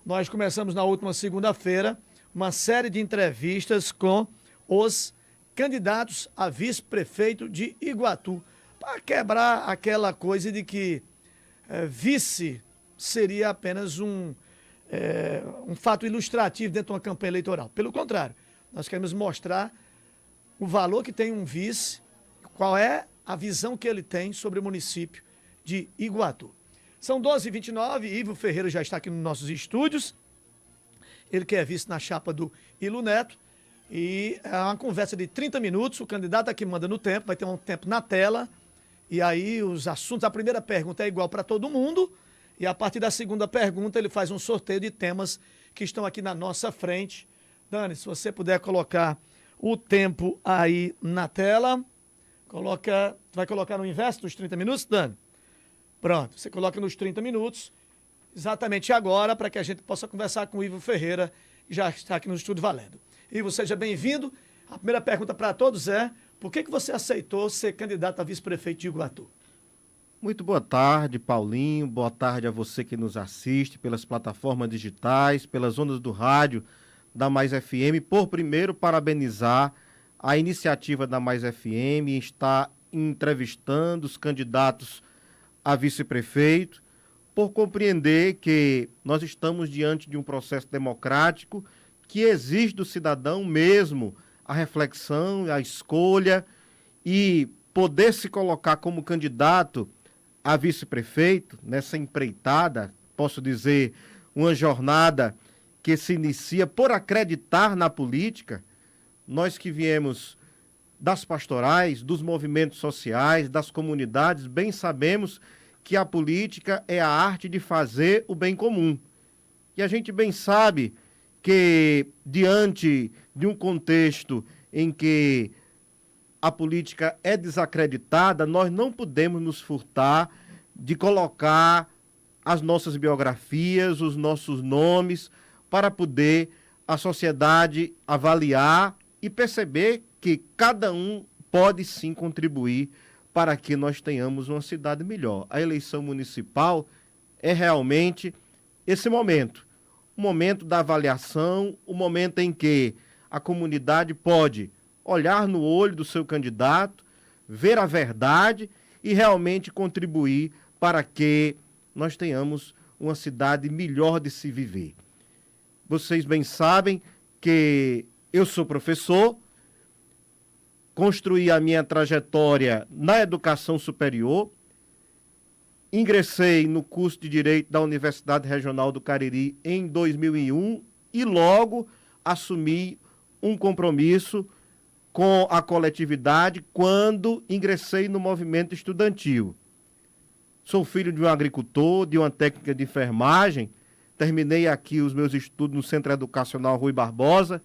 nós começamos na última segunda-feira uma série de entrevistas com os candidatos a vice-prefeito de Iguatu, para quebrar aquela coisa de que vice seria apenas um fato ilustrativo dentro de uma campanha eleitoral. Pelo contrário, nós queremos mostrar o valor que tem um vice, qual é a visão que ele tem sobre o município de Iguatu. São 12h29, Ivo Ferreira já está aqui nos nossos estúdios, ele que é vice na chapa do Ilo Neto, e é uma conversa de 30 minutos, o candidato aqui manda no tempo, vai ter um tempo na tela, e aí os assuntos, a primeira pergunta é igual para todo mundo, e a partir da segunda pergunta ele faz um sorteio de temas que estão aqui na nossa frente. Dani, se você puder colocar o tempo aí na tela, vai colocar no inverso dos 30 minutos, Dani? Pronto, você coloca nos 30 minutos, exatamente agora, para que a gente possa conversar com o Ivo Ferreira, que já está aqui no estúdio valendo. Ivo, seja bem-vindo. A primeira pergunta para todos é: por que você aceitou ser candidato a vice-prefeito de Iguatu? Muito boa tarde, Paulinho. Boa tarde a você que nos assiste pelas plataformas digitais, pelas ondas do rádio da Mais FM. Por primeiro, parabenizar a iniciativa da Mais FM em estar entrevistando os candidatos a vice-prefeito, por compreender que nós estamos diante de um processo democrático que exige do cidadão mesmo a reflexão, a escolha e poder se colocar como candidato a vice-prefeito nessa empreitada, posso dizer, uma jornada que se inicia por acreditar na política. Nós que viemos das pastorais, dos movimentos sociais, das comunidades, bem sabemos que a política é a arte de fazer o bem comum. E a gente bem sabe que, diante de um contexto em que a política é desacreditada, nós não podemos nos furtar de colocar as nossas biografias, os nossos nomes, para poder a sociedade avaliar e perceber que cada um pode sim contribuir para que nós tenhamos uma cidade melhor. A eleição municipal é realmente esse momento, o momento da avaliação, o momento em que a comunidade pode olhar no olho do seu candidato, ver a verdade e realmente contribuir para que nós tenhamos uma cidade melhor de se viver. Vocês bem sabem que eu sou professor, construí a minha trajetória na educação superior, ingressei no curso de Direito da Universidade Regional do Cariri em 2001 e logo assumi um compromisso com a coletividade quando ingressei no movimento estudantil. Sou filho de um agricultor, de uma técnica de enfermagem, terminei aqui os meus estudos no Centro Educacional Rui Barbosa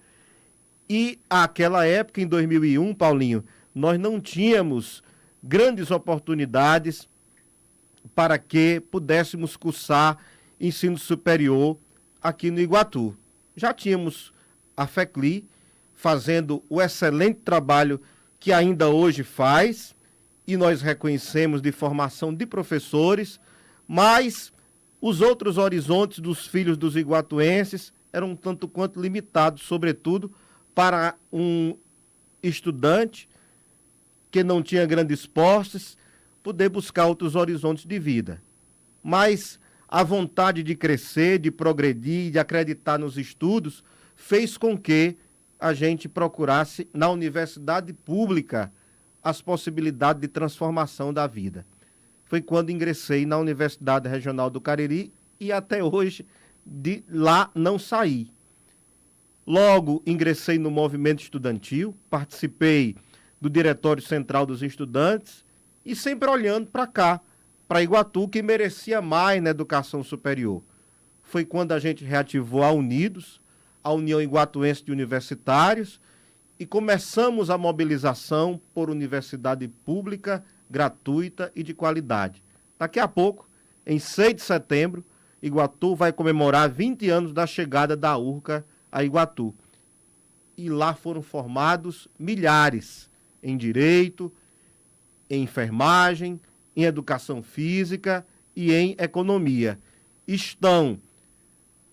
e, àquela época, em 2001, Paulinho, nós não tínhamos grandes oportunidades para que pudéssemos cursar ensino superior aqui no Iguatu. Já tínhamos a FECLI fazendo o excelente trabalho que ainda hoje faz, e nós reconhecemos de formação de professores, mas os outros horizontes dos filhos dos iguatuenses eram um tanto quanto limitados, sobretudo para um estudante que não tinha grandes posses, poder buscar outros horizontes de vida. Mas a vontade de crescer, de progredir, de acreditar nos estudos, fez com que a gente procurasse na universidade pública as possibilidades de transformação da vida. Foi quando ingressei na Universidade Regional do Cariri e até hoje de lá não saí. Logo ingressei no movimento estudantil, participei do Diretório Central dos Estudantes e sempre olhando para cá, para Iguatu, que merecia mais na educação superior. Foi quando a gente reativou a Unidos, a União Iguatuense de Universitários, e começamos a mobilização por universidade pública, gratuita e de qualidade. Daqui a pouco, em 6 de setembro, Iguatu vai comemorar 20 anos da chegada da URCA a Iguatu. E lá foram formados milhares em direito, em enfermagem, em educação física e em economia. Estão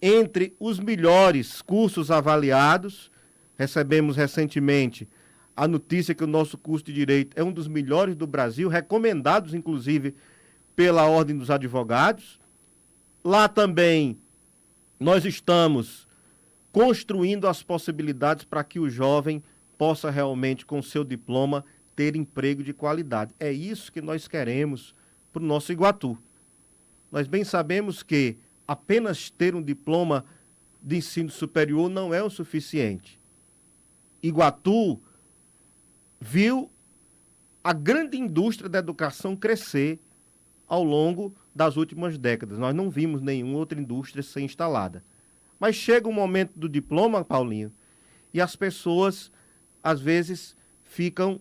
entre os melhores cursos avaliados. Recebemos recentemente a notícia que o nosso curso de Direito é um dos melhores do Brasil, recomendados, inclusive, pela Ordem dos Advogados. Lá também nós estamos construindo as possibilidades para que o jovem possa realmente, com seu diploma, ter emprego de qualidade. É isso que nós queremos para o nosso Iguatu. Nós bem sabemos que apenas ter um diploma de ensino superior não é o suficiente. Iguatu viu a grande indústria da educação crescer ao longo das últimas décadas. Nós não vimos nenhuma outra indústria ser instalada. Mas chega um momento do diploma, Paulinho, e as pessoas, às vezes, ficam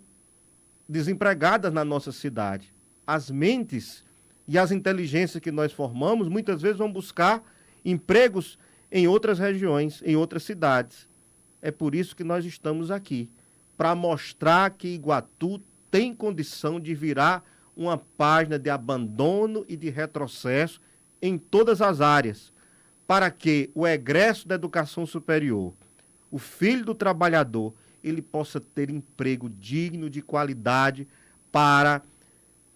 desempregadas na nossa cidade. As mentes e as inteligências que nós formamos, muitas vezes vão buscar empregos em outras regiões, em outras cidades. É por isso que nós estamos aqui, para mostrar que Iguatu tem condição de virar uma página de abandono e de retrocesso em todas as áreas, para que o egresso da educação superior, o filho do trabalhador, ele possa ter emprego digno, de qualidade, para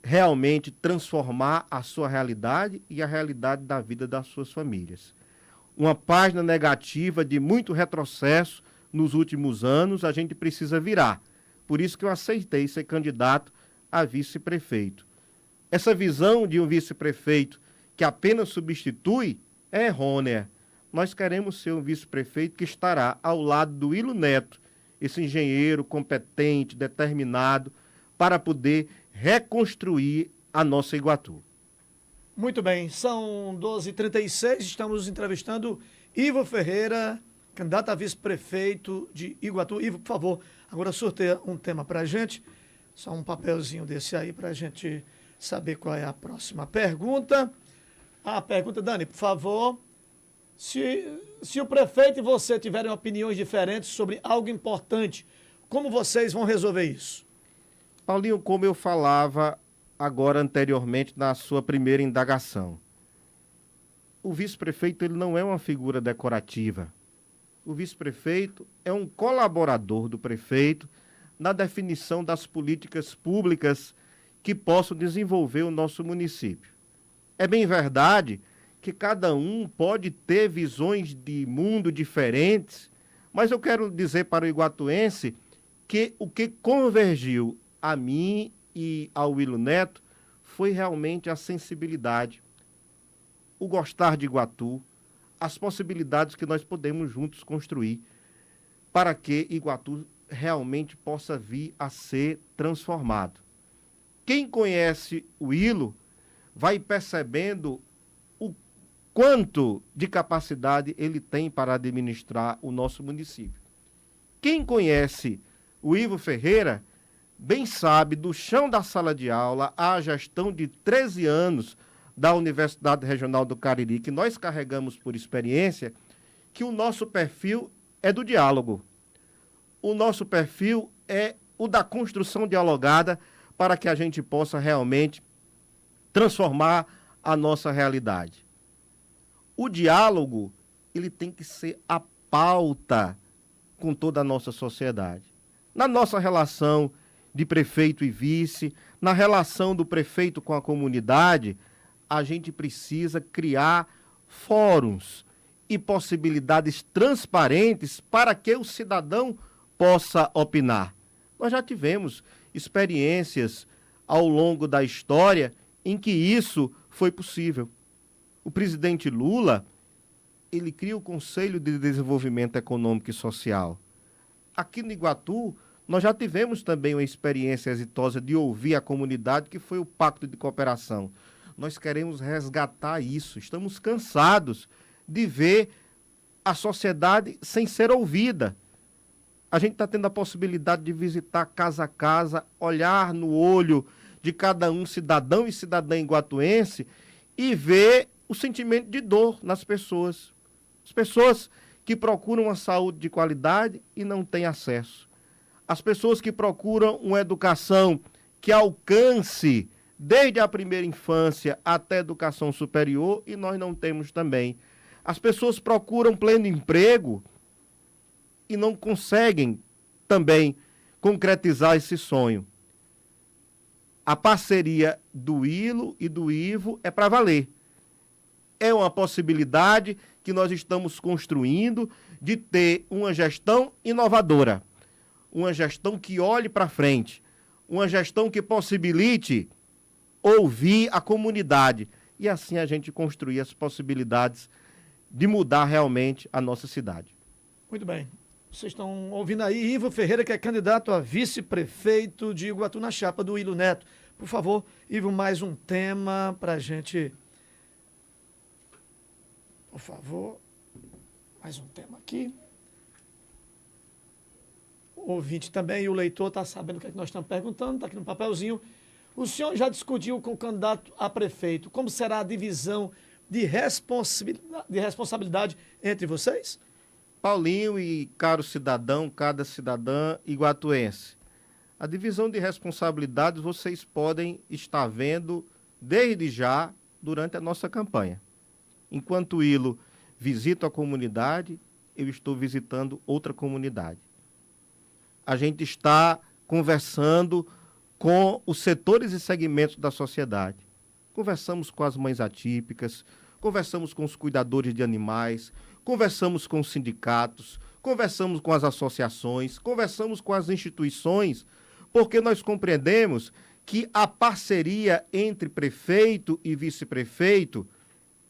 realmente transformar a sua realidade e a realidade da vida das suas famílias. Uma página negativa de muito retrocesso nos últimos anos, a gente precisa virar. Por isso que eu aceitei ser candidato a vice-prefeito. Essa visão de um vice-prefeito que apenas substitui é errônea. Nós queremos ser um vice-prefeito que estará ao lado do Ilo Neto, esse engenheiro competente, determinado, para poder reconstruir a nossa Iguatu. Muito bem, são 12h36, estamos entrevistando Ivo Ferreira, candidato a vice-prefeito de Iguatu. Ivo, por favor, agora sorteia um tema para a gente, só um papelzinho desse aí para a gente saber qual é a próxima pergunta. A pergunta, Dani, por favor, se o prefeito e você tiverem opiniões diferentes sobre algo importante, como vocês vão resolver isso? Paulinho, como eu falava agora anteriormente na sua primeira indagação, o vice-prefeito ele não é uma figura decorativa. O vice-prefeito é um colaborador do prefeito na definição das políticas públicas que possam desenvolver o nosso município. É bem verdade que cada um pode ter visões de mundo diferentes, mas eu quero dizer para o iguatuense que o que convergiu a mim e ao Willo Neto foi realmente a sensibilidade, o gostar de Iguatu, as possibilidades que nós podemos juntos construir para que Iguatu realmente possa vir a ser transformado. Quem conhece o Willo vai percebendo o quanto de capacidade ele tem para administrar o nosso município. Quem conhece o Ivo Ferreira bem sabe do chão da sala de aula a gestão de 13 anos da Universidade Regional do Cariri, que nós carregamos por experiência, que o nosso perfil é do diálogo. O nosso perfil é o da construção dialogada para que a gente possa realmente transformar a nossa realidade. O diálogo, ele tem que ser a pauta com toda a nossa sociedade. Na nossa relação de prefeito e vice, na relação do prefeito com a comunidade, a gente precisa criar fóruns e possibilidades transparentes para que o cidadão possa opinar. Nós já tivemos experiências ao longo da história em que isso foi possível. O presidente Lula, ele cria o Conselho de Desenvolvimento Econômico e Social. Aqui no Iguatu, nós já tivemos também uma experiência exitosa de ouvir a comunidade, que foi o Pacto de Cooperação. Nós queremos resgatar isso. Estamos cansados de ver a sociedade sem ser ouvida. A gente está tendo a possibilidade de visitar casa a casa, olhar no olho de cada um cidadão e cidadã iguatuense e ver o sentimento de dor nas pessoas. As pessoas que procuram uma saúde de qualidade e não têm acesso. As pessoas que procuram uma educação que alcance desde a primeira infância até a educação superior e nós não temos também. As pessoas procuram pleno emprego e não conseguem também concretizar esse sonho. A parceria do ILO e do IVO é para valer. É uma possibilidade que nós estamos construindo de ter uma gestão inovadora, uma gestão que olhe para frente, uma gestão que possibilite ouvir a comunidade e assim a gente construir as possibilidades de mudar realmente a nossa cidade. Muito bem. Vocês estão ouvindo aí Ivo Ferreira, que é candidato a vice-prefeito de Iguatu na chapa do Ilo Neto. Por favor, Ivo, mais um tema para a gente. Por favor, mais um tema aqui. O ouvinte também e o leitor está sabendo o que é que nós estamos perguntando, está aqui no papelzinho. O senhor já discutiu com o candidato a prefeito como será a divisão de responsabilidade entre vocês? Paulinho e caro cidadão, cada cidadã iguatuense, a divisão de responsabilidades vocês podem estar vendo desde já durante a nossa campanha. Enquanto o ILO visita a comunidade, eu estou visitando outra comunidade. A gente está conversando com os setores e segmentos da sociedade. Conversamos com as mães atípicas, conversamos com os cuidadores de animais, conversamos com os sindicatos, conversamos com as associações, conversamos com as instituições, porque nós compreendemos que a parceria entre prefeito e vice-prefeito,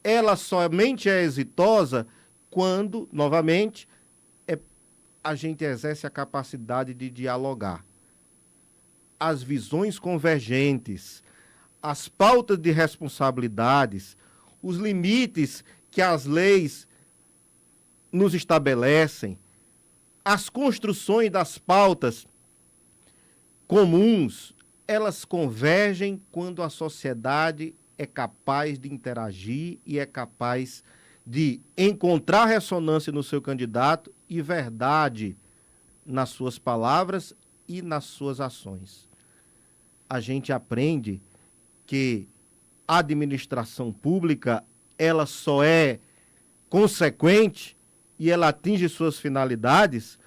ela somente é exitosa quando, novamente, a gente exerce a capacidade de dialogar. As visões convergentes, as pautas de responsabilidades, os limites que as leis nos estabelecem, as construções das pautas comuns, elas convergem quando a sociedade é capaz de interagir e é capaz de encontrar ressonância no seu candidato e verdade nas suas palavras e nas suas ações. A gente aprende que a administração pública, ela só é consequente e ela atinge suas finalidades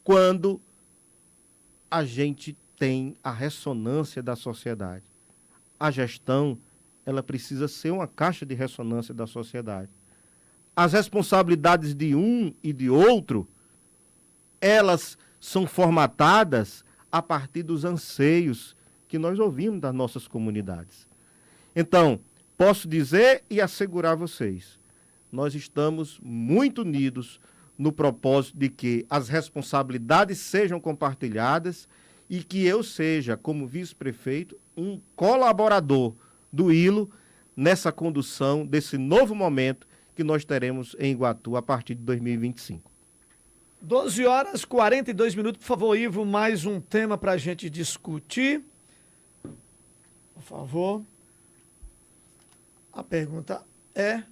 quando a gente tem a ressonância da sociedade. A gestão, ela precisa ser uma caixa de ressonância da sociedade. As responsabilidades de um e de outro, elas são formatadas a partir dos anseios que nós ouvimos das nossas comunidades. Então, posso dizer e assegurar a vocês, nós estamos muito unidos no propósito de que as responsabilidades sejam compartilhadas e que eu seja, como vice-prefeito, um colaborador do ILO nessa condução desse novo momento que nós teremos em Iguatu a partir de 2025. 12 horas e 42 minutos. Por favor, Ivo, mais um tema para a gente discutir. Por favor. A pergunta é: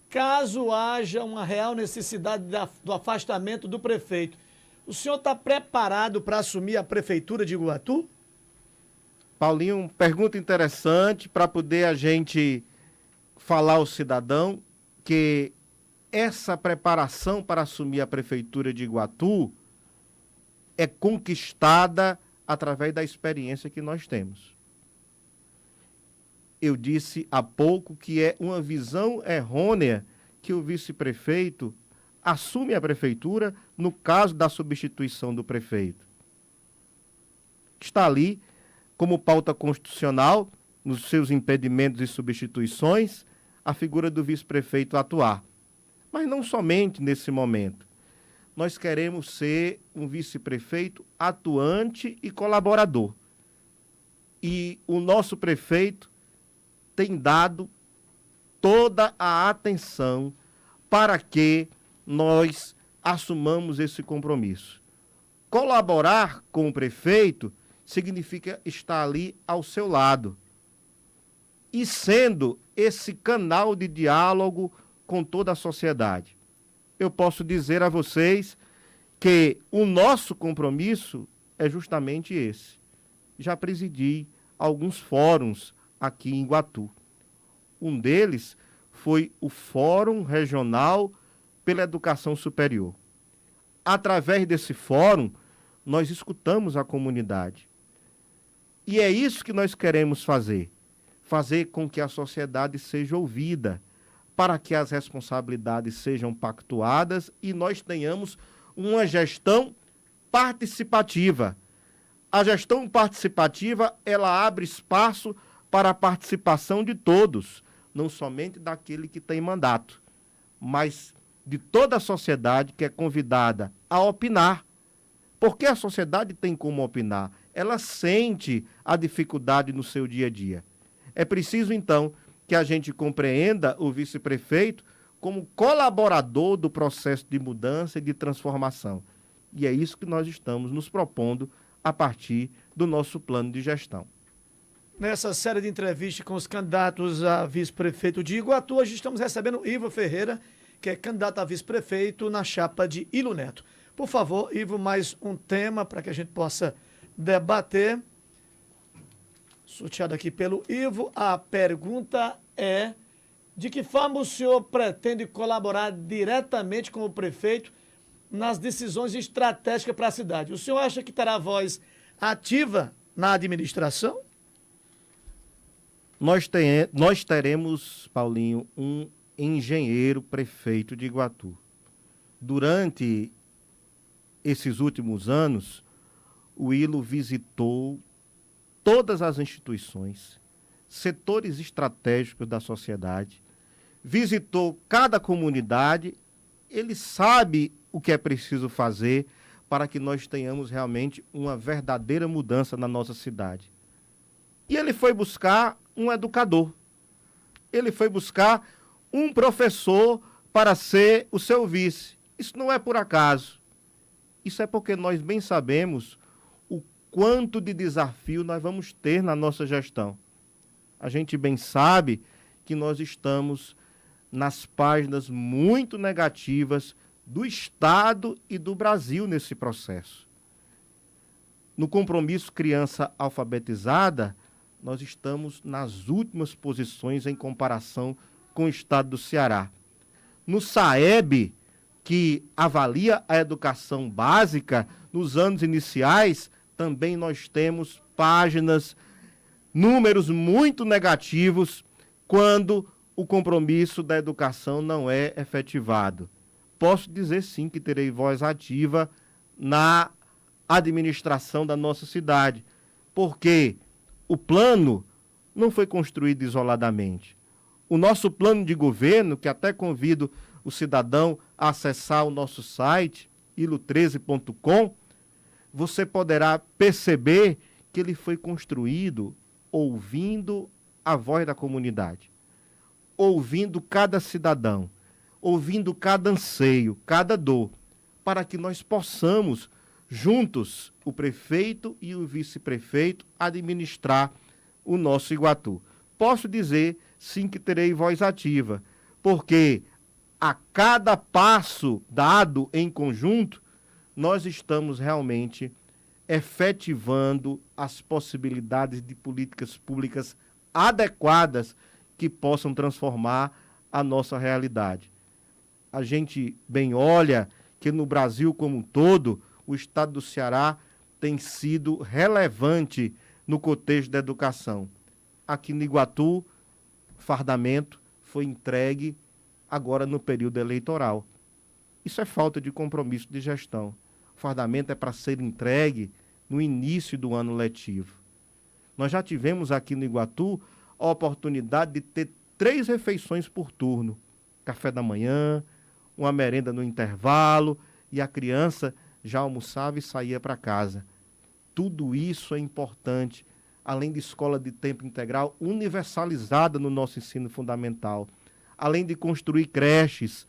caso haja uma real necessidade do afastamento do prefeito, o senhor está preparado para assumir a prefeitura de Iguatu? Paulinho, pergunta interessante para poder a gente falar ao cidadão que essa preparação para assumir a prefeitura de Iguatu é conquistada através da experiência que nós temos. Eu disse há pouco que é uma visão errônea que o vice-prefeito assume a prefeitura no caso da substituição do prefeito. Está ali como pauta constitucional, nos seus impedimentos e substituições, a figura do vice-prefeito atuar. Mas não somente nesse momento. Nós queremos ser um vice-prefeito atuante e colaborador. E o nosso prefeito tem dado toda a atenção para que nós assumamos esse compromisso. Colaborar com o prefeito significa estar ali ao seu lado e sendo esse canal de diálogo com toda a sociedade. Eu posso dizer a vocês que o nosso compromisso é justamente esse. Já presidi alguns fóruns aqui em Iguatu. Um deles foi o Fórum Regional pela Educação Superior. Através desse fórum, nós escutamos a comunidade. E é isso que nós queremos fazer. Fazer com que a sociedade seja ouvida, para que as responsabilidades sejam pactuadas e nós tenhamos uma gestão participativa. A gestão participativa, ela abre espaço para a participação de todos, não somente daquele que tem mandato, mas de toda a sociedade que é convidada a opinar. Porque a sociedade tem como opinar, ela sente a dificuldade no seu dia a dia. É preciso, então, que a gente compreenda o vice-prefeito como colaborador do processo de mudança e de transformação. E é isso que nós estamos nos propondo a partir do nosso plano de gestão. Nessa série de entrevistas com os candidatos a vice-prefeito de Iguatu, hoje estamos recebendo Ivo Ferreira, que é candidato a vice-prefeito na chapa de Ilo Neto. Por favor, Ivo, mais um tema para que a gente possa debater. Sorteado aqui pelo Ivo, a pergunta é: de que forma o senhor pretende colaborar diretamente com o prefeito nas decisões estratégicas para a cidade? O senhor acha que terá voz ativa na administração? Nós teremos, Paulinho, um engenheiro prefeito de Iguatu. Durante esses últimos anos, o Ilo visitou todas as instituições, setores estratégicos da sociedade, visitou cada comunidade, ele sabe o que é preciso fazer para que nós tenhamos realmente uma verdadeira mudança na nossa cidade. E ele foi buscar um educador, ele foi buscar um professor para ser o seu vice. Isso não é por acaso, isso é porque nós bem sabemos o quanto de desafio nós vamos ter na nossa gestão. A gente bem sabe que nós estamos nas páginas muito negativas do Estado e do Brasil nesse processo. No compromisso Criança Alfabetizada, nós estamos nas últimas posições em comparação com o Estado do Ceará. No SAEB, que avalia a educação básica, nos anos iniciais, também nós temos páginas, números muito negativos quando o compromisso da educação não é efetivado. Posso dizer sim que terei voz ativa na administração da nossa cidade, porque o plano não foi construído isoladamente. O nosso plano de governo, que até convido o cidadão a acessar o nosso site, ilo13.com, você poderá perceber que ele foi construído ouvindo a voz da comunidade, ouvindo cada cidadão, ouvindo cada anseio, cada dor, para que nós possamos, juntos, o prefeito e o vice-prefeito, administrar o nosso Iguatu. Posso dizer, sim, que terei voz ativa, porque a cada passo dado em conjunto, nós estamos realmente efetivando as possibilidades de políticas públicas adequadas que possam transformar a nossa realidade. A gente bem olha que no Brasil como um todo, o estado do Ceará tem sido relevante no contexto da educação. Aqui no Iguatu, fardamento foi entregue agora no período eleitoral. Isso é falta de compromisso de gestão. O fardamento é para ser entregue no início do ano letivo. Nós já tivemos aqui no Iguatu a oportunidade de ter 3 refeições por turno. Café da manhã, uma merenda no intervalo, e a criança já almoçava e saía para casa. Tudo isso é importante, além de escola de tempo integral universalizada no nosso ensino fundamental, além de construir creches,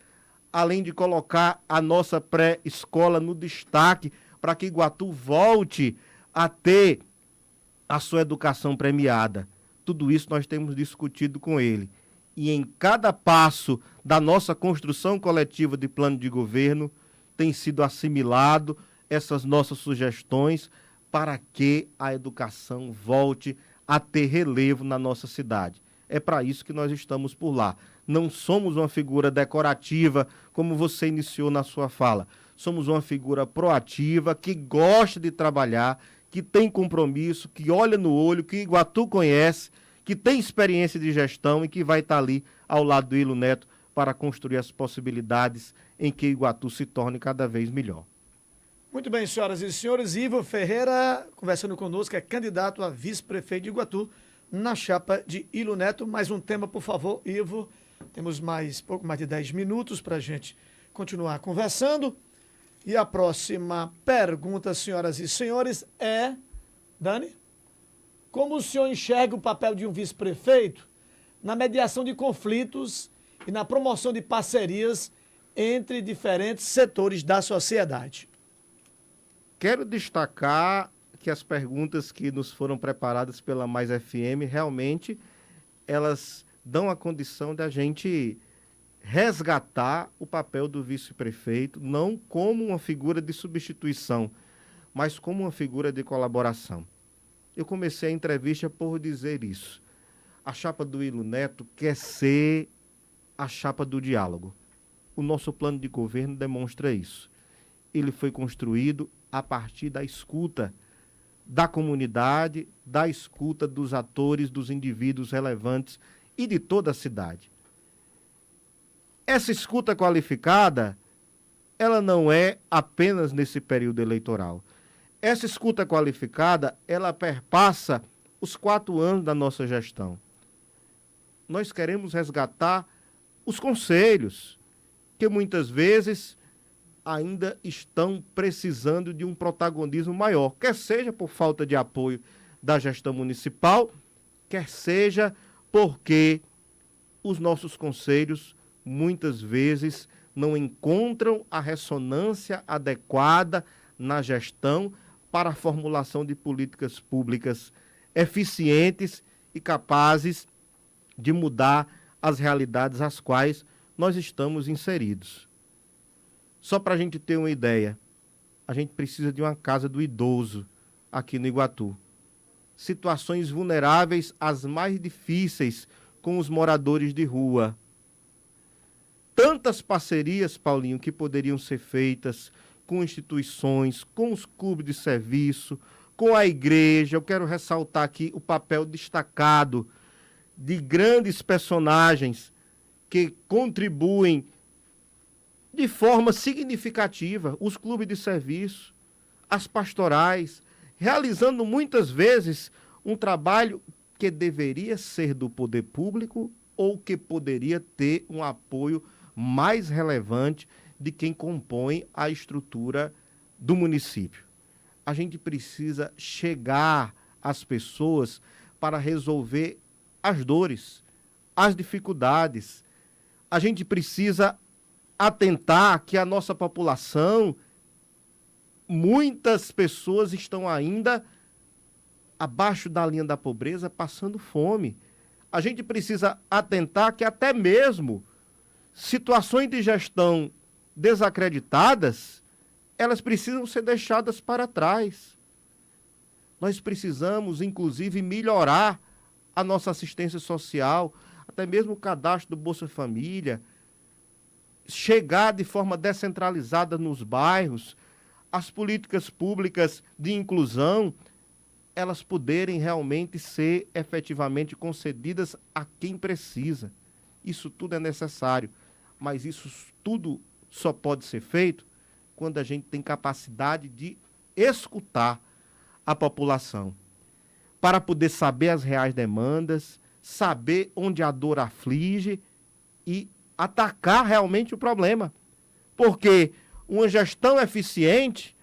além de colocar a nossa pré-escola no destaque para que Iguatu volte a ter a sua educação premiada. Tudo isso nós temos discutido com ele. E em cada passo da nossa construção coletiva de plano de governo, tem sido assimilado essas nossas sugestões para que a educação volte a ter relevo na nossa cidade. É para isso que nós estamos por lá. Não somos uma figura decorativa, como você iniciou na sua fala. Somos uma figura proativa, que gosta de trabalhar, que tem compromisso, que olha no olho, que Iguatu conhece, que tem experiência de gestão e que vai estar ali ao lado do Ilo Neto para construir as possibilidades em que Iguatu se torne cada vez melhor. Muito bem, senhoras e senhores. Ivo Ferreira, conversando conosco, é candidato a vice-prefeito de Iguatu, na chapa de Ilo Neto. Mais um tema, por favor, Ivo. Temos pouco mais de 10 minutos para a gente continuar conversando. E a próxima pergunta, senhoras e senhores, é... Dani? Como o senhor enxerga o papel de um vice-prefeito na mediação de conflitos e na promoção de parcerias entre diferentes setores da sociedade? Quero destacar que as perguntas que nos foram preparadas pela Mais FM, realmente, elas dão a condição da gente resgatar o papel do vice-prefeito, não como uma figura de substituição, mas como uma figura de colaboração. Eu comecei a entrevista por dizer isso. A chapa do Ilo Neto quer ser a chapa do diálogo. O nosso plano de governo demonstra isso. Ele foi construído a partir da escuta da comunidade, da escuta dos atores, dos indivíduos relevantes e de toda a cidade. Essa escuta qualificada, ela não é apenas nesse período eleitoral. Essa escuta qualificada, ela perpassa os 4 anos da nossa gestão. Nós queremos resgatar os conselhos, que muitas vezes ainda estão precisando de um protagonismo maior, quer seja por falta de apoio da gestão municipal, quer seja porque os nossos conselhos muitas vezes não encontram a ressonância adequada na gestão para a formulação de políticas públicas eficientes e capazes de mudar as realidades às quais nós estamos inseridos. Só para a gente ter uma ideia, a gente precisa de uma casa do idoso aqui no Iguatu. Situações vulneráveis as mais difíceis com os moradores de rua. Tantas parcerias, Paulinho, que poderiam ser feitas com instituições, com os clubes de serviço, com a igreja. Eu quero ressaltar aqui o papel destacado de grandes personagens que contribuem de forma significativa, os clubes de serviço, as pastorais, realizando muitas vezes um trabalho que deveria ser do poder público ou que poderia ter um apoio mais relevante de quem compõe a estrutura do município. A gente precisa chegar às pessoas para resolver as dores, as dificuldades. A gente precisa atentar que a nossa população, muitas pessoas estão ainda abaixo da linha da pobreza, passando fome. A gente precisa atentar que até mesmo situações de gestão desacreditadas, elas precisam ser deixadas para trás. Nós precisamos, inclusive, melhorar a nossa assistência social, até mesmo o cadastro do Bolsa Família, chegar de forma descentralizada nos bairros, as políticas públicas de inclusão, elas poderem realmente ser efetivamente concedidas a quem precisa. Isso tudo é necessário, mas isso tudo só pode ser feito quando a gente tem capacidade de escutar a população, para poder saber as reais demandas, saber onde a dor aflige e atacar realmente o problema. Porque uma gestão eficiente,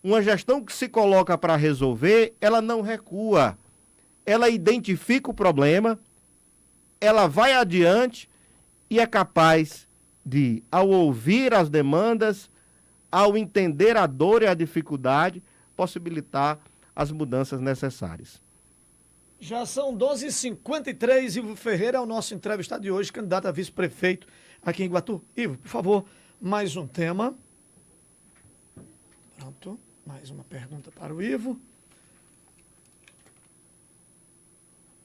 uma gestão que se coloca para resolver, ela não recua. Ela identifica o problema, ela vai adiante e é capaz de, ao ouvir as demandas, ao entender a dor e a dificuldade, possibilitar as mudanças necessárias. Já são 12h53, Ivo Ferreira é o nosso entrevistado de hoje, candidato a vice-prefeito aqui em Iguatu. Ivo, por favor, mais um tema. Pronto, mais uma pergunta para o Ivo.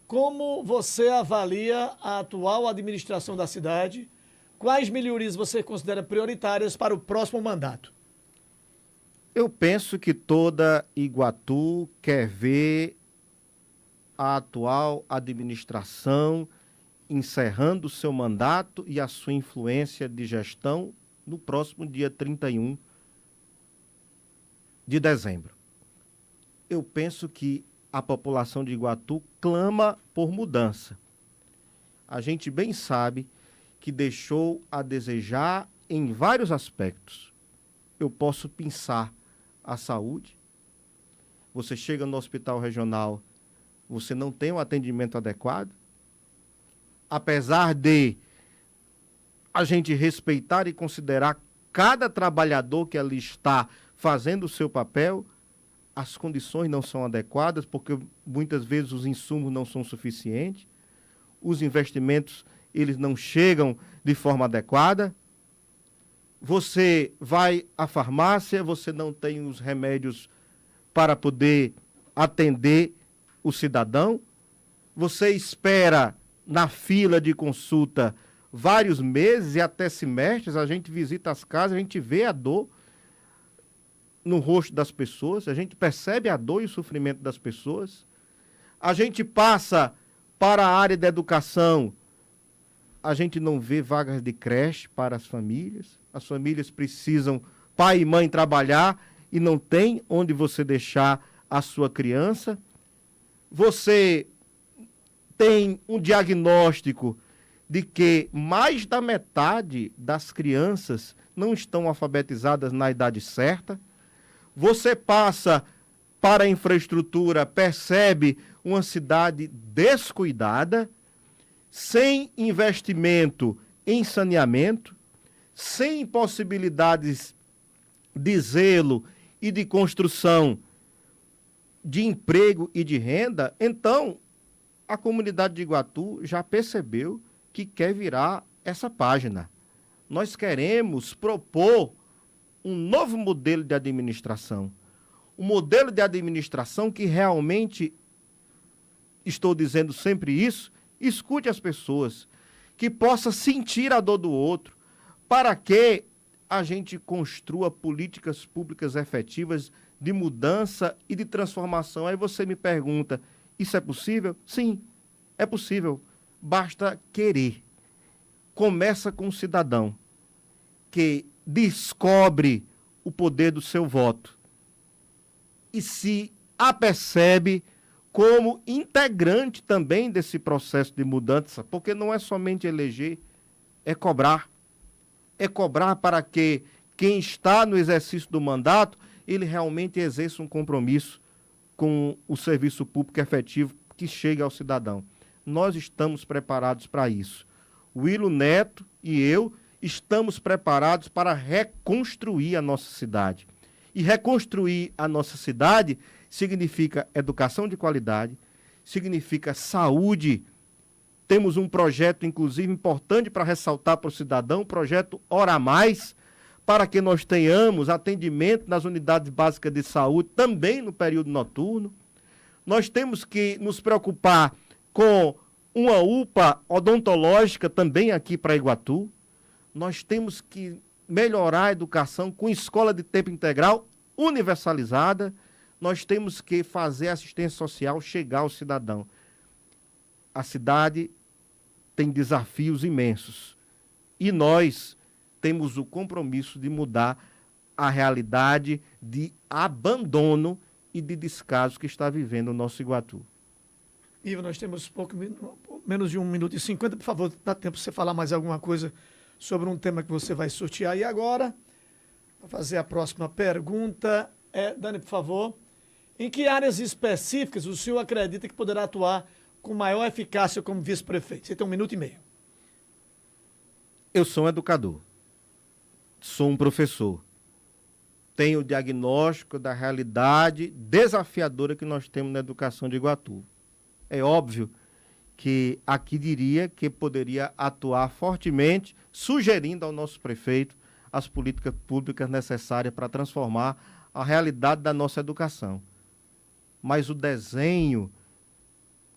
como você avalia a atual administração da cidade? Quais melhorias você considera prioritárias para o próximo mandato? Eu penso que toda Iguatu quer ver a atual administração encerrando o seu mandato e a sua influência de gestão no próximo dia 31 de dezembro. Eu penso que a população de Iguatu clama por mudança. A gente bem sabe que deixou a desejar em vários aspectos. Eu posso pensar a saúde. Você chega no hospital regional, você não tem um atendimento adequado. Apesar de a gente respeitar e considerar cada trabalhador que ali está fazendo o seu papel, as condições não são adequadas, porque muitas vezes os insumos não são suficientes, os investimentos eles não chegam de forma adequada. Você vai à farmácia, você não tem os remédios para poder atender o cidadão. Você espera na fila de consulta vários meses e até semestres. A gente visita as casas, a gente vê a dor no rosto das pessoas, a gente percebe a dor e o sofrimento das pessoas. A gente passa para a área da educação, a gente não vê vagas de creche para as famílias precisam, pai e mãe, trabalhar e não tem onde você deixar a sua criança. Você tem um diagnóstico de que mais da metade das crianças não estão alfabetizadas na idade certa. Você passa para a infraestrutura, percebe uma cidade descuidada, sem investimento em saneamento, sem possibilidades de zelo e de construção de emprego e de renda. Então, a comunidade de Iguatu já percebeu que quer virar essa página. Nós queremos propor um novo modelo de administração. Um modelo de administração que realmente, estou dizendo sempre isso, escute as pessoas, que possa sentir a dor do outro, para que a gente construa políticas públicas efetivas de mudança e de transformação. Aí você me pergunta, isso é possível? Sim, é possível. Basta querer. Começa com o cidadão que descobre o poder do seu voto e se apercebe como integrante também desse processo de mudança, porque não é somente eleger, é cobrar. É cobrar para que quem está no exercício do mandato, ele realmente exerça um compromisso com o serviço público efetivo que chegue ao cidadão. Nós estamos preparados para isso. O Willo Neto e eu estamos preparados para reconstruir a nossa cidade. E reconstruir a nossa cidade significa educação de qualidade, significa saúde. Temos um projeto, inclusive, importante para ressaltar para o cidadão, o projeto Hora a Mais, para que nós tenhamos atendimento nas unidades básicas de saúde, também no período noturno. Nós temos que nos preocupar com uma UPA odontológica também aqui para Iguatu. Nós temos que melhorar a educação com escola de tempo integral universalizada. Nós temos que fazer a assistência social chegar ao cidadão. A cidade tem desafios imensos e nós temos o compromisso de mudar a realidade de abandono e de descaso que está vivendo o nosso Iguatu. Ivo, nós temos menos de 1 minuto e 50. Por favor, dá tempo de você falar mais alguma coisa sobre um tema que você vai sortear. E agora, para fazer a próxima pergunta, Dani, por favor, em que áreas específicas o senhor acredita que poderá atuar com maior eficácia como vice-prefeito? Você tem 1 minuto e meio. Eu sou um educador, sou um professor, tenho o diagnóstico da realidade desafiadora que nós temos na educação de Iguatu. É óbvio que aqui diria que poderia atuar fortemente, sugerindo ao nosso prefeito as políticas públicas necessárias para transformar a realidade da nossa educação. Mas o desenho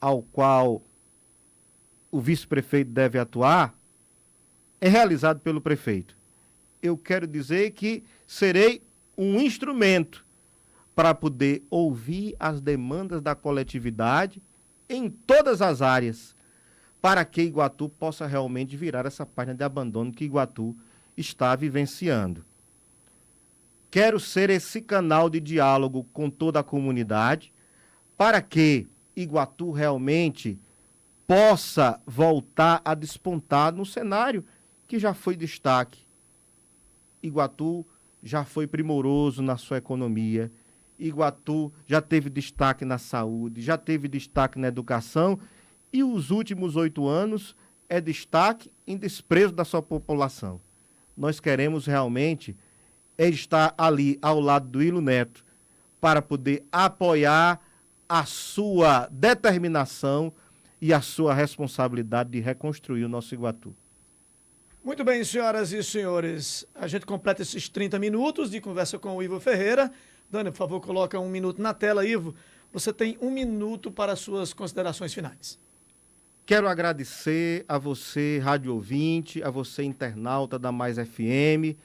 ao qual o vice-prefeito deve atuar é realizado pelo prefeito. Eu quero dizer que serei um instrumento para poder ouvir as demandas da coletividade em todas as áreas, para que Iguatu possa realmente virar essa página de abandono que Iguatu está vivenciando. Quero ser esse canal de diálogo com toda a comunidade, para que Iguatu realmente possa voltar a despontar no cenário que já foi destaque. Iguatu já foi primoroso na sua economia, Iguatu já teve destaque na saúde, já teve destaque na educação, e os últimos 8 anos é destaque em desprezo da sua população. Nós queremos realmente estar ali ao lado do Ilo Neto para poder apoiar a sua determinação e a sua responsabilidade de reconstruir o nosso Iguatu. Muito bem, senhoras e senhores, a gente completa esses 30 minutos de conversa com o Ivo Ferreira. Dani, por favor, coloca 1 minuto na tela. Ivo, você tem 1 minuto para as suas considerações finais. Quero agradecer a você, rádio ouvinte, a você, internauta da Mais FM,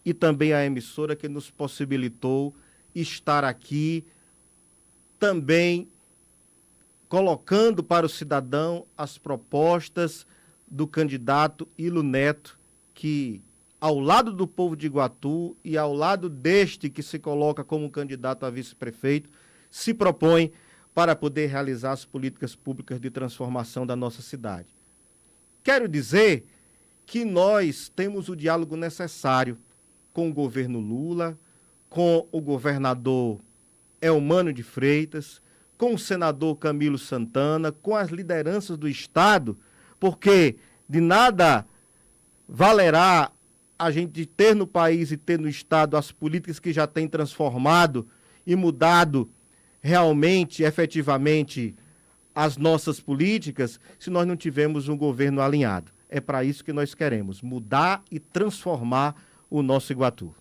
e também a emissora que nos possibilitou estar aqui, também colocando para o cidadão as propostas do candidato Ilo Neto, que, ao lado do povo de Iguatu e ao lado deste que se coloca como candidato a vice-prefeito, se propõe para poder realizar as políticas públicas de transformação da nossa cidade. Quero dizer que nós temos o diálogo necessário com o governo Lula, com o governador Eumano de Freitas, com o senador Camilo Santana, com as lideranças do Estado, porque de nada valerá a gente ter no país e ter no Estado as políticas que já têm transformado e mudado realmente, efetivamente, as nossas políticas, se nós não tivermos um governo alinhado. É para isso que nós queremos, mudar e transformar o nosso Iguatu.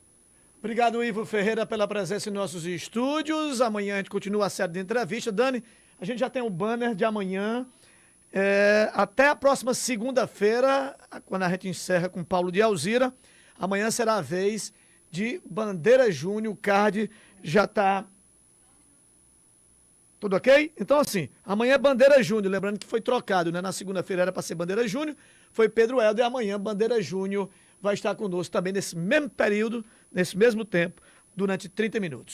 Obrigado, Ivo Ferreira, pela presença em nossos estúdios. Amanhã a gente continua a série de entrevistas. Dani, a gente já tem um banner de amanhã. Até a próxima segunda-feira, quando a gente encerra com Paulo de Alzira. Amanhã será a vez de Bandeira Júnior. O card já está... Tudo ok? Então, assim, amanhã é Bandeira Júnior. Lembrando que foi trocado, né? Na segunda-feira era para ser Bandeira Júnior. Foi Pedro Helder. E amanhã Bandeira Júnior vai estar conosco também nesse mesmo período, nesse mesmo tempo, durante 30 minutos.